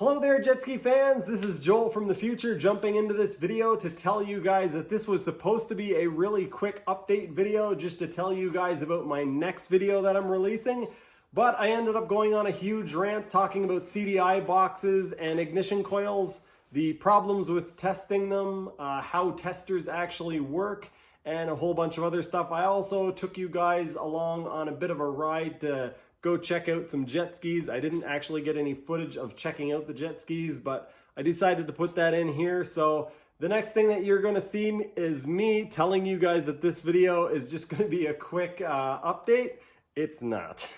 Hello there, jet ski fans. This is Joel from the future jumping into this video to tell you guys that this was supposed to be a really quick update video just to tell you guys about my next video that I'm releasing. But I ended up going on a huge rant talking about CDI boxes and ignition coils, the problems with testing them, how testers actually work, and a whole bunch of other stuff. I also took you guys along on a bit of a ride to go check out some jet skis. I didn't actually get any footage of checking out the jet skis, but I decided to put that in here. So the next thing that you're going to see is me telling you guys that this video is just going to be a quick update. It's not.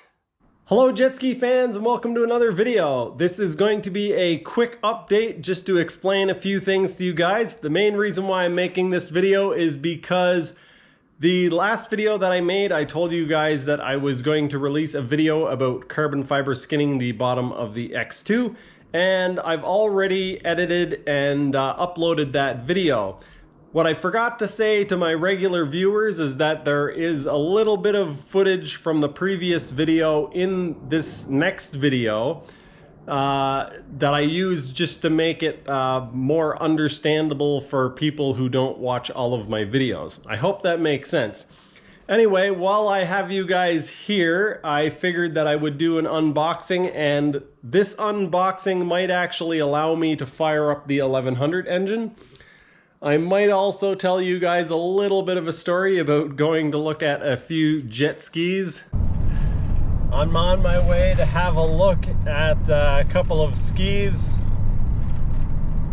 Hello jet ski fans and welcome to another video. This is going to be a quick update just to explain a few things to you guys. The main reason why I'm making this video is because the last video that I made, I told you guys that I was going to release a video about carbon fiber skinning the bottom of the X2, and I've already edited and uploaded that video. What I forgot to say to my regular viewers is that there is a little bit of footage from the previous video in this next video that I use just to make it more understandable for people who don't watch all of my videos. I hope that makes sense. Anyway, while I have you guys here, I figured that I would do an unboxing, and this unboxing might actually allow me to fire up the 1100 engine. I might also tell you guys a little bit of a story about going to look at a few jet skis. I'm on my way to have a look at a couple of skis.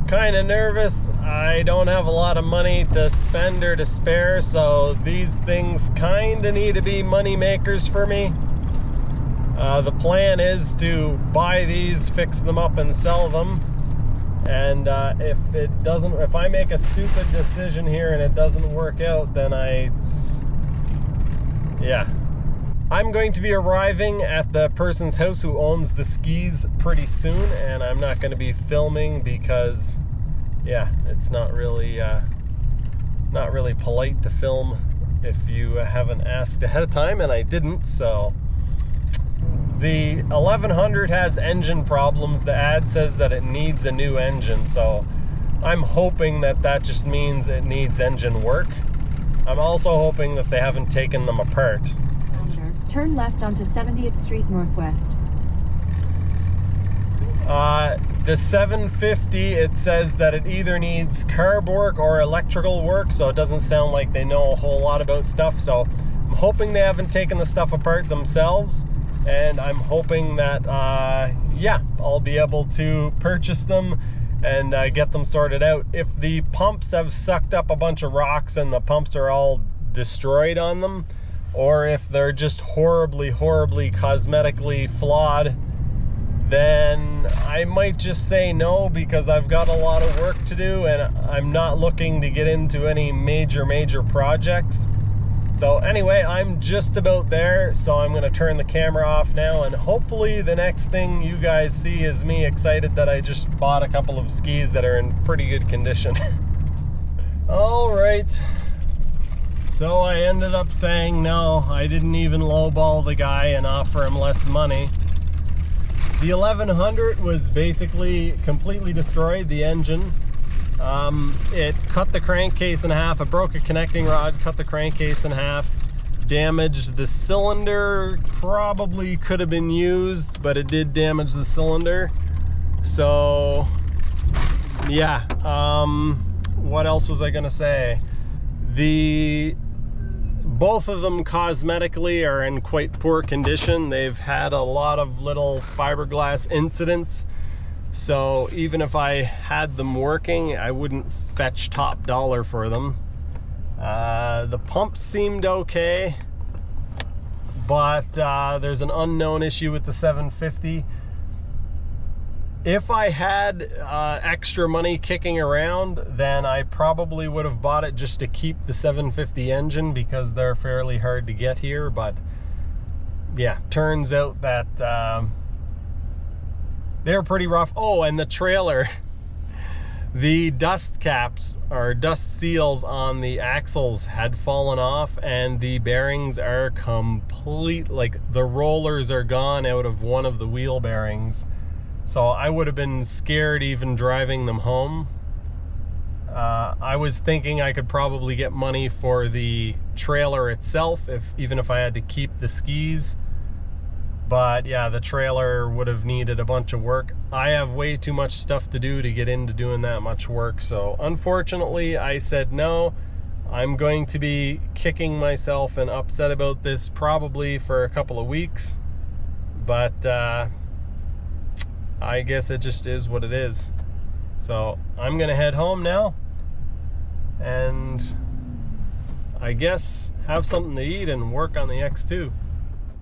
Kind of nervous. I don't have a lot of money to spend or to spare, so these things kind of need to be money makers for me. The plan is to buy these, fix them up, and sell them. And if I make a stupid decision here and it doesn't work out, then I'm going to be arriving at the person's house who owns the skis pretty soon, and I'm not going to be filming because, it's not really polite to film if you haven't asked ahead of time, and I didn't. So the 1100 has engine problems. The ad says that it needs a new engine, so I'm hoping that that just means it needs engine work. I'm also hoping that they haven't taken them apart. Turn left onto 70th Street Northwest. The 750, it says that it either needs carb work or electrical work, so it doesn't sound like they know a whole lot about stuff. So I'm hoping they haven't taken the stuff apart themselves, and I'm hoping that I'll be able to purchase them and get them sorted out. If the pumps have sucked up a bunch of rocks and the pumps are all destroyed on them, or if they're just horribly cosmetically flawed, then I might just say no, because I've got a lot of work to do and I'm not looking to get into any major projects. So anyway, I'm just about there, so I'm going to turn the camera off now, and hopefully the next thing you guys see is me excited that I just bought a couple of skis that are in pretty good condition. All right. So I ended up saying no. I didn't even lowball the guy and offer him less money. The 1100 was basically completely destroyed, the engine. It cut the crankcase in half. It broke a connecting rod, cut the crankcase in half, damaged the cylinder. Probably could have been used, but it did damage the cylinder. So yeah, what else was I gonna say? Both of them cosmetically are in quite poor condition. They've had a lot of little fiberglass incidents. So even if I had them working, I wouldn't fetch top dollar for them. The pumps seemed okay, but there's an unknown issue with the 750. If I had extra money kicking around, then I probably would have bought it just to keep the 750 engine, because they're fairly hard to get here. But yeah, turns out that they're pretty rough. Oh, and the trailer, the dust caps or dust seals on the axles had fallen off, and the bearings are complete, like the rollers are gone out of one of the wheel bearings. So I would have been scared even driving them home. I was thinking I could probably get money for the trailer itself, even if I had to keep the skis. But yeah, the trailer would have needed a bunch of work. I have way too much stuff to do to get into doing that much work. So unfortunately, I said no. I'm going to be kicking myself and upset about this probably for a couple of weeks. But I guess it just is what it is. So I'm gonna head home now and I guess have something to eat and work on the X2.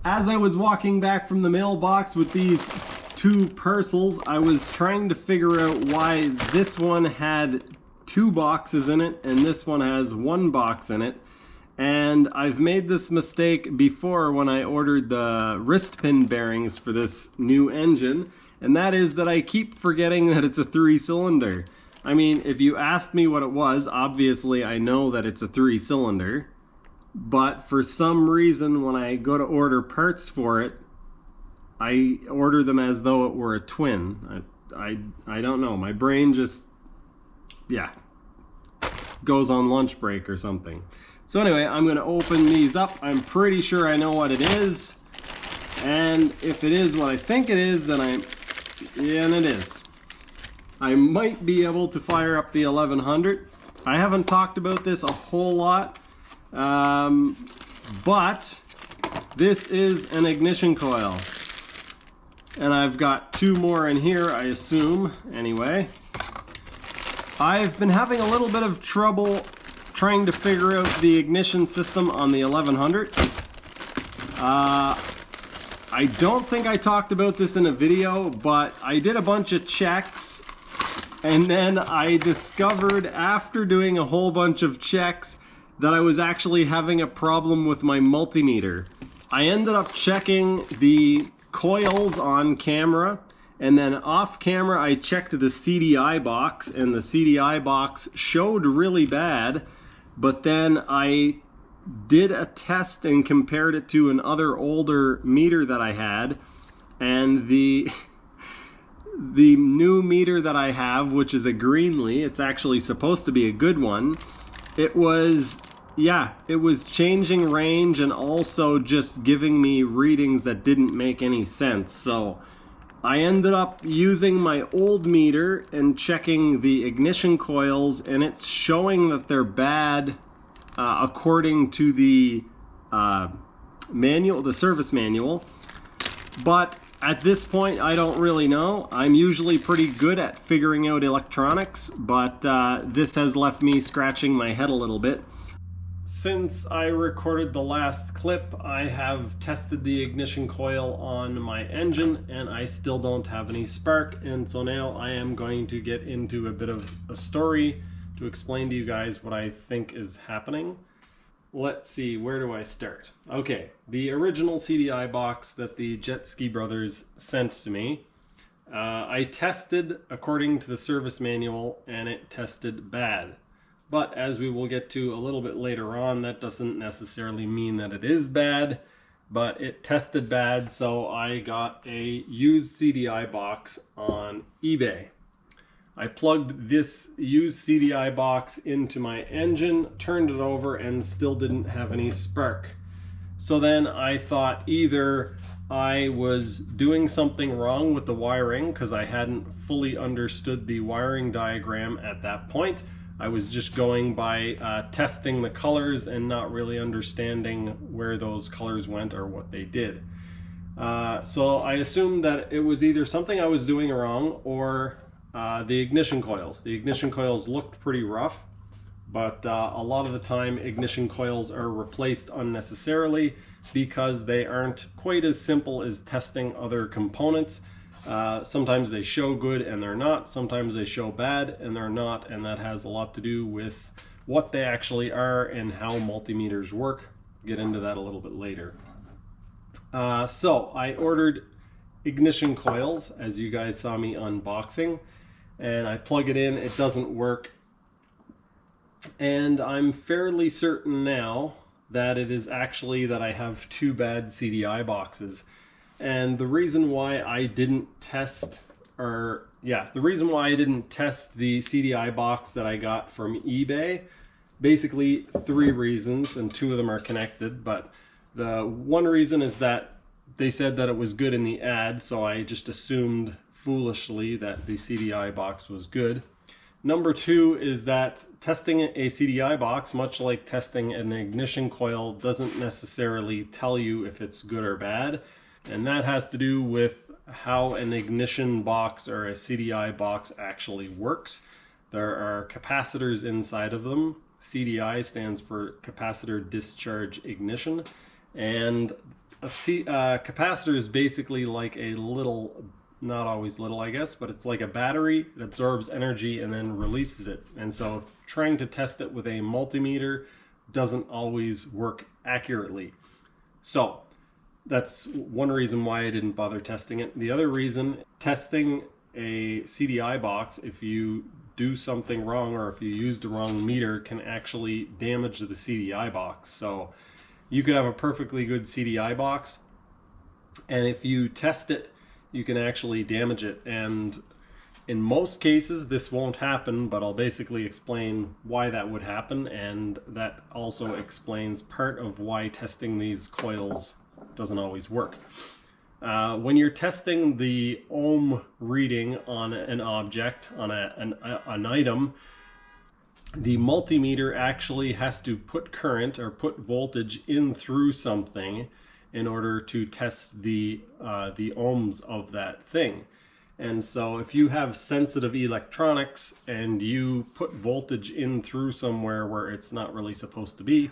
As I was walking back from the mailbox with these two parcels, I was trying to figure out why this one had 2 boxes in it and this one has 1 box in it. And I've made this mistake before when I ordered the wrist pin bearings for this new engine, and that is that I keep forgetting that it's a 3-cylinder. I mean, if you asked me what it was, obviously I know that it's a 3-cylinder, but for some reason when I go to order parts for it, I order them as though it were a twin. I don't know, my brain just, yeah, goes on lunch break or something. So anyway, I'm going to open these up. I'm pretty sure I know what it is. And if it is what I think it is, then yeah, and it is. I might be able to fire up the 1100. I haven't talked about this a whole lot, but this is an ignition coil. And I've got 2 more in here, I assume, anyway. I've been having a little bit of trouble trying to figure out the ignition system on the 1100. I don't think I talked about this in a video, but I did a bunch of checks and then I discovered after doing a whole bunch of checks that I was actually having a problem with my multimeter. I ended up checking the coils on camera, and then off camera I checked the CDI box, and the CDI box showed really bad. But then I did a test and compared it to another older meter that I had, and the new meter that I have, which is a Greenlee, it's actually supposed to be a good one. It was, yeah, it was changing range and also just giving me readings that didn't make any sense. So I ended up using my old meter and checking the ignition coils, and it's showing that they're bad according to the manual, the service manual. But at this point, I don't really know. I'm usually pretty good at figuring out electronics, but this has left me scratching my head a little bit. Since I recorded the last clip, I have tested the ignition coil on my engine and I still don't have any spark, and so now I am going to get into a bit of a story to explain to you guys what I think is happening. Let's see, where do I start? Okay, the original CDI box that the Jet Ski Brothers sent to me, I tested according to the service manual and it tested bad. But as we will get to a little bit later on, that doesn't necessarily mean that it is bad, but it tested bad, so I got a used CDI box on eBay. I plugged this used CDI box into my engine, turned it over, and still didn't have any spark. So then I thought either I was doing something wrong with the wiring because I hadn't fully understood the wiring diagram at that point. I was just going by testing the colors and not really understanding where those colors went or what they did. So I assumed that it was either something I was doing wrong or the ignition coils. The ignition coils looked pretty rough, but a lot of the time ignition coils are replaced unnecessarily because they aren't quite as simple as testing other components. Sometimes they show good and they're not, sometimes they show bad and they're not, and that has a lot to do with what they actually are and how multimeters work. Get into that a little bit later. So I ordered ignition coils, as you guys saw me unboxing, and I plug it in, it doesn't work, and I'm fairly certain now that it is actually that I have 2 bad CDI boxes. And the reason why I didn't test are, yeah, the reason why I didn't test the CDI box that I got from eBay, basically 3 reasons, and 2 of them are connected. But the one reason is that they said that it was good in the ad, so I just assumed foolishly that the CDI box was good. Number 2 is that testing a CDI box, much like testing an ignition coil, doesn't necessarily tell you if it's good or bad. And that has to do with how an ignition box or a CDI box actually works. There are capacitors inside of them. CDI stands for capacitor discharge ignition. And a capacitor is basically like a little, not always little I guess, but it's like a battery. It absorbs energy and then releases it. And so trying to test it with a multimeter doesn't always work accurately. So that's one reason why I didn't bother testing it. The other reason, testing a CDI box, if you do something wrong or if you use the wrong meter, can actually damage the CDI box. So you could have a perfectly good CDI box, and if you test it, you can actually damage it. And in most cases this won't happen, but I'll basically explain why that would happen, and that also explains part of why testing these coils doesn't always work. When you're testing the ohm reading on an object, on an item, the multimeter actually has to put current or put voltage in through something in order to test the ohms of that thing. And so if you have sensitive electronics and you put voltage in through somewhere where it's not really supposed to be,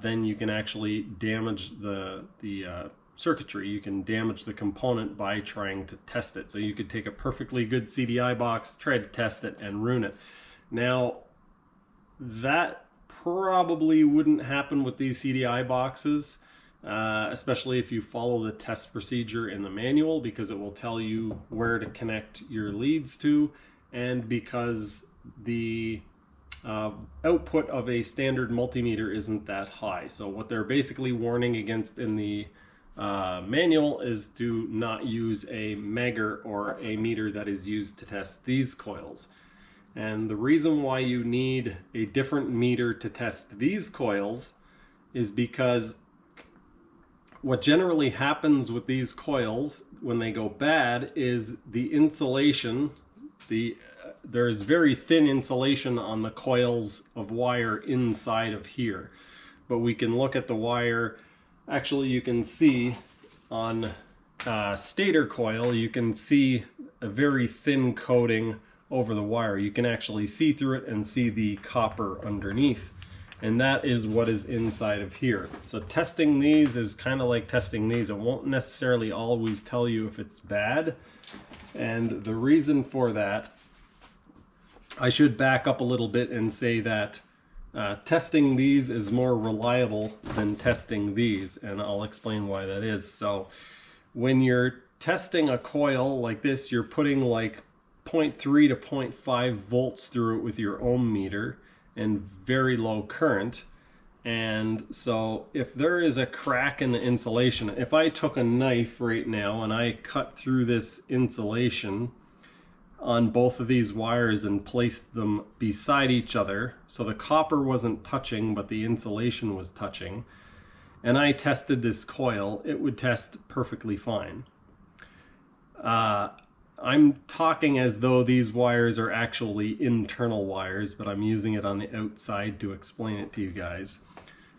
then you can actually damage the circuitry. You can damage the component by trying to test it. So you could take a perfectly good CDI box, try to test it, and ruin it. Now, that probably wouldn't happen with these CDI boxes, especially if you follow the test procedure in the manual, because it will tell you where to connect your leads to, and because the output of a standard multimeter isn't that high. So what they're basically warning against in the manual is to not use a megger or a meter that is used to test these coils. And the reason why you need a different meter to test these coils is because what generally happens with these coils when they go bad is the insulation, there's very thin insulation on the coils of wire inside of here. But we can look at the wire. Actually, you can see on stator coil, you can see a very thin coating over the wire. You can actually see through it and see the copper underneath. And that is what is inside of here. So testing these is kind of like testing these. It won't necessarily always tell you if it's bad. And the reason for that, I should back up a little bit and say that testing these is more reliable than testing these, and I'll explain why that is. So when you're testing a coil like this, you're putting like 0.3 to 0.5 volts through it with your ohm meter and very low current. And so if there is a crack in the insulation, if I took a knife right now and I cut through this insulation on both of these wires and placed them beside each other, so the copper wasn't touching but the insulation was touching, and I tested this coil, it would test perfectly fine. I'm talking as though these wires are actually internal wires, but I'm using it on the outside to explain it to you guys.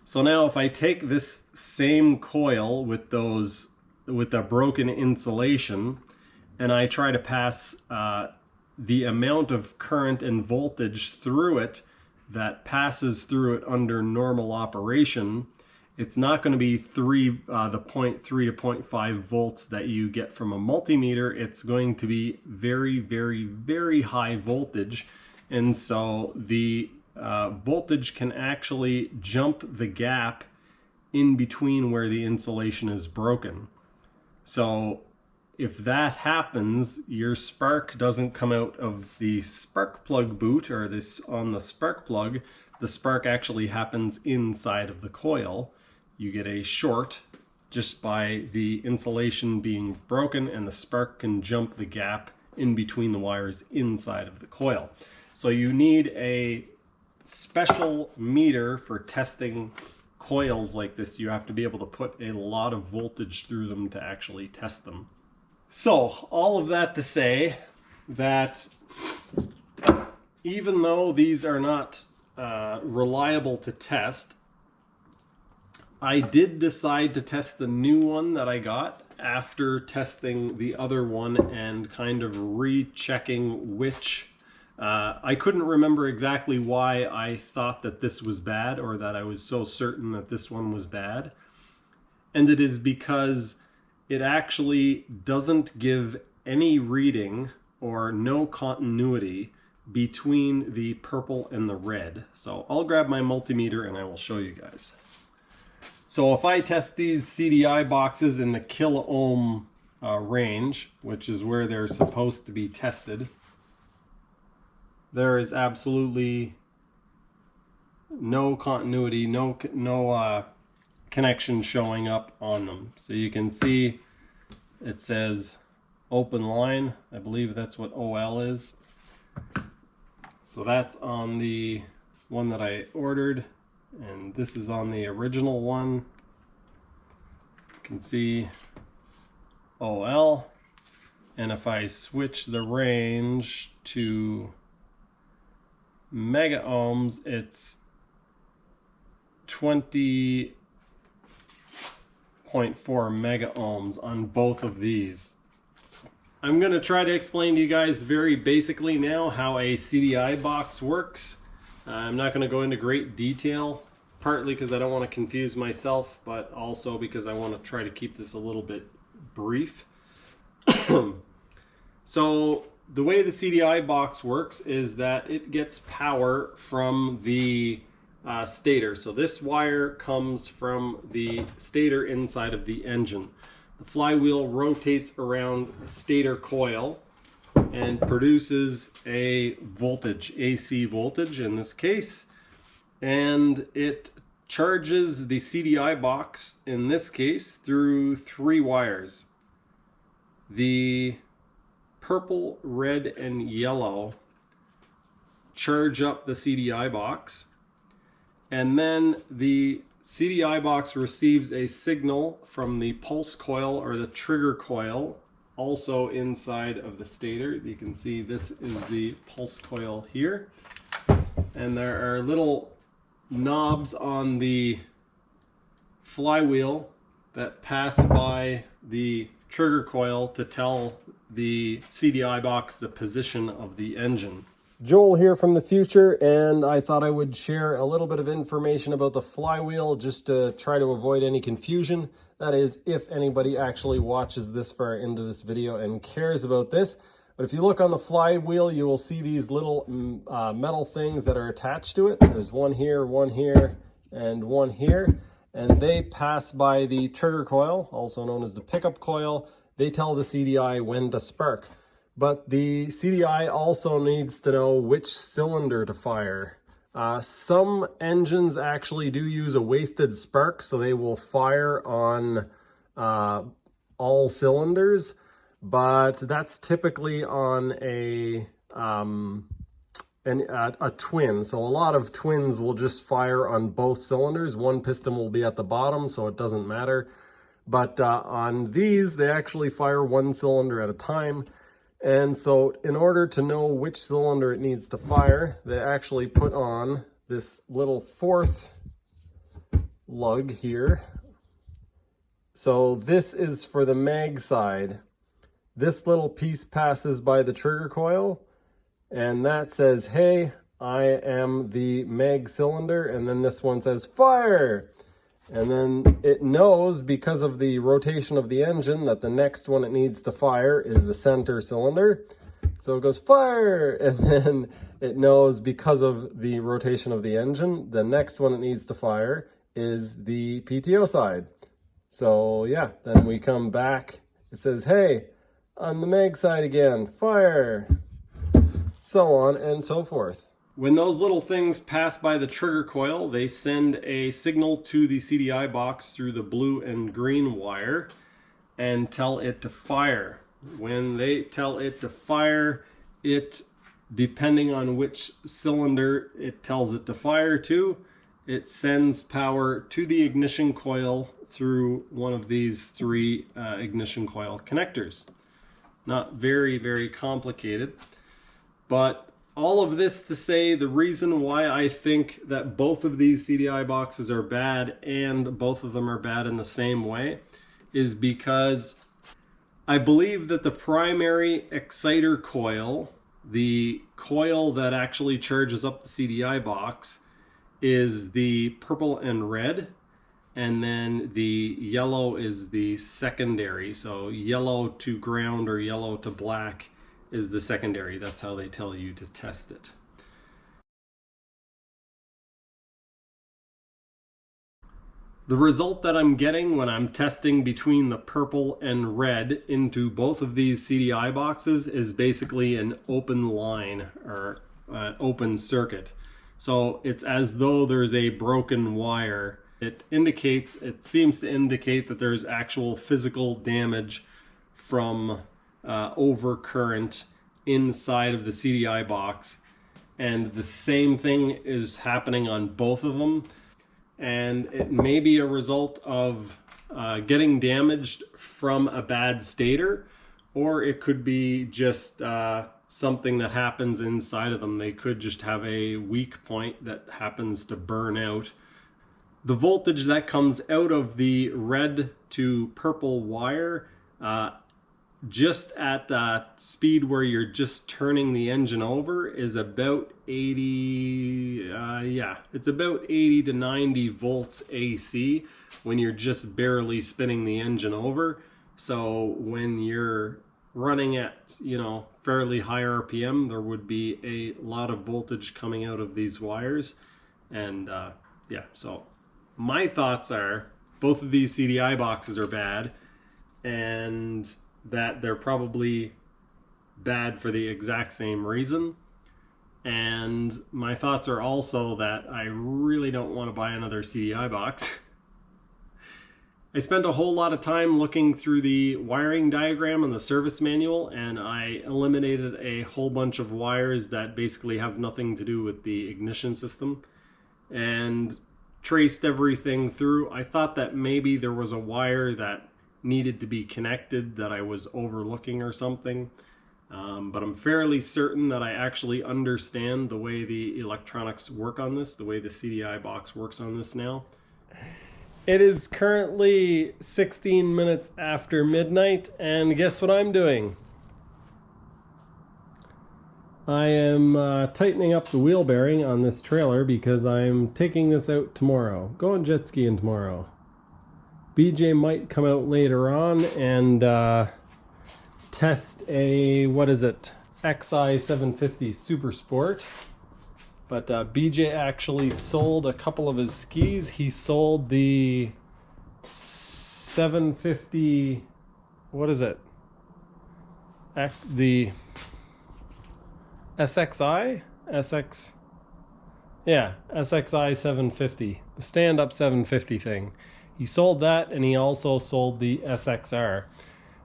So now if I take this same coil with the broken insulation and I try to pass the amount of current and voltage through it that passes through it under normal operation, it's not going to be the 0.3 to 0.5 volts that you get from a multimeter. It's going to be very, very, very high voltage. And so the voltage can actually jump the gap in between where the insulation is broken. So if that happens, your spark doesn't come out of the spark plug boot or this on the spark plug. The spark actually happens inside of the coil. You get a short just by the insulation being broken, and the spark can jump the gap in between the wires inside of the coil. So you need a special meter for testing coils like this. You have to be able to put a lot of voltage through them to actually test them. So all of that to say that even though these are not reliable to test, I did decide to test the new one that I got after testing the other one and kind of rechecking which I couldn't remember exactly why I thought that this was bad, or that I was so certain that this one was bad. And it is because it actually doesn't give any reading or no continuity between the purple and the red. So I'll grab my multimeter and I will show you guys. So if I test these CDI boxes in the kilo ohm range, which is where they're supposed to be tested, there is absolutely no continuity, no connection showing up on them. So you can see it says open line. I believe that's what OL is. So that's on the one that I ordered, and this is on the original one. You can see OL, and if I switch the range to mega ohms, it's 20.4 mega ohms on both of these. I'm going to try to explain to you guys very basically now how a CDI box works. I'm not going to go into great detail, partly because I don't want to confuse myself, but also because I want to try to keep this a little bit brief. So the way the CDI box works is that it gets power from the stator. So this wire comes from the stator inside of the engine. The flywheel rotates around the stator coil and produces a voltage, AC voltage in this case, and it charges the CDI box in this case through 3 wires. The purple, red, and yellow charge up the CDI box, and then the CDI box receives a signal from the pulse coil or the trigger coil, also inside of the stator. You can see this is the pulse coil here, and there are little knobs on the flywheel that pass by the trigger coil to tell the CDI box the position of the engine. Joel here from the future, and I thought I would share a little bit of information about the flywheel just to try to avoid any confusion. That is, if anybody actually watches this far into this video and cares about this. But if you look on the flywheel, you will see these little metal things that are attached to it. There's one here, and one here. And they pass by the trigger coil, also known as the pickup coil. They tell the CDI when to spark. But the CDI also needs to know which cylinder to fire. Some engines actually do use a wasted spark, so they will fire on all cylinders, but that's typically on a twin. So a lot of twins will just fire on both cylinders. One piston will be at the bottom, so it doesn't matter. But on these, they actually fire one cylinder at a time. And so in order to know which cylinder it needs to fire, they actually put on this little 4th lug here. So this is for the mag side. This little piece passes by the trigger coil, and that says, hey, I am the mag cylinder, and then this one says fire. And then it knows, because of the rotation of the engine, that the next one it needs to fire is the center cylinder. So it goes fire, and then it knows, because of the rotation of the engine, the next one it needs to fire is the PTO side. So yeah, then we come back, it says, hey, I'm the mag side again, fire, so on and so forth. When those little things pass by the trigger coil, they send a signal to the CDI box through the blue and green wire and tell it to fire. When they tell it to fire, it, depending on which cylinder it tells it to fire to, it sends power to the ignition coil through one of these three ignition coil connectors. Not very, very complicated, but all of this to say the reason why I think that both of these CDI boxes are bad, and both of them are bad in the same way, is because I believe that the primary exciter coil, the coil that actually charges up the CDI box, is the purple and red, and then the yellow is the secondary. So yellow to ground or yellow to black is the secondary. That's how they tell you to test it. The result that I'm getting when I'm testing between the purple and red into both of these CDI boxes is basically an open line or open circuit. So it's as though there's a broken wire. It seems to indicate that there's actual physical damage from overcurrent inside of the CDI box. And the same thing is happening on both of them. And it may be a result of getting damaged from a bad stator, or it could be just something that happens inside of them. They could just have a weak point that happens to burn out. The voltage that comes out of the red to purple wire, just at that speed where you're just turning the engine over, is about 80, it's about 80 to 90 volts AC when you're just barely spinning the engine over. So when you're running at, fairly high RPM, there would be a lot of voltage coming out of these wires. And so my thoughts are both of these CDI boxes are bad, and that they're probably bad for the exact same reason. And my thoughts are also that I really don't want to buy another CDI box. I spent a whole lot of time looking through the wiring diagram and the service manual, and I eliminated a whole bunch of wires that basically have nothing to do with the ignition system, and traced everything through. I thought that maybe there was a wire that needed to be connected that I was overlooking or something, but I'm fairly certain that I actually understand the way the electronics work on this, the way the CDI box works on this now. It is currently 16 minutes after midnight, and guess what I'm doing? I am tightening up the wheel bearing on this trailer because I'm taking this out tomorrow. Going jet skiing tomorrow. BJ might come out later on and test a, XI 750 Super Sport. But BJ actually sold a couple of his skis. He sold the 750, the SXI? SXI 750, the stand-up 750 thing. He sold that, and he also sold the SXR.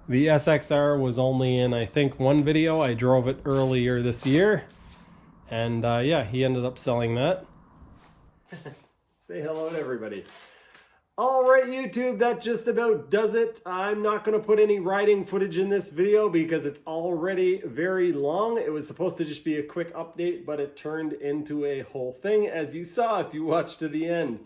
The SXR was only in, I think, one video. I drove it earlier this year. And he ended up selling that. Say hello to everybody. All right, YouTube, that just about does it. I'm not going to put any riding footage in this video because it's already very long. It was supposed to just be a quick update, but it turned into a whole thing, as you saw if you watched to the end.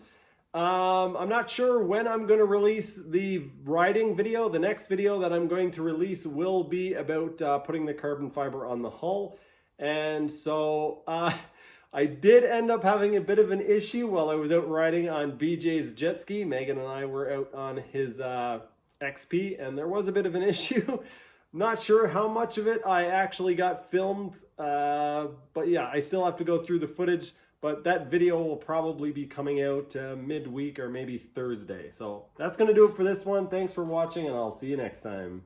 I'm not sure when I'm going to release the riding video. The next video that I'm going to release will be about putting the carbon fiber on the hull. And so I did end up having a bit of an issue while I was out riding on BJ's jet ski. Megan and I were out on his XP, and there was a bit of an issue. Not sure how much of it I actually got filmed, but yeah, I still have to go through the footage. But that video will probably be coming out midweek or maybe Thursday. So that's going to do it for this one. Thanks for watching, and I'll see you next time.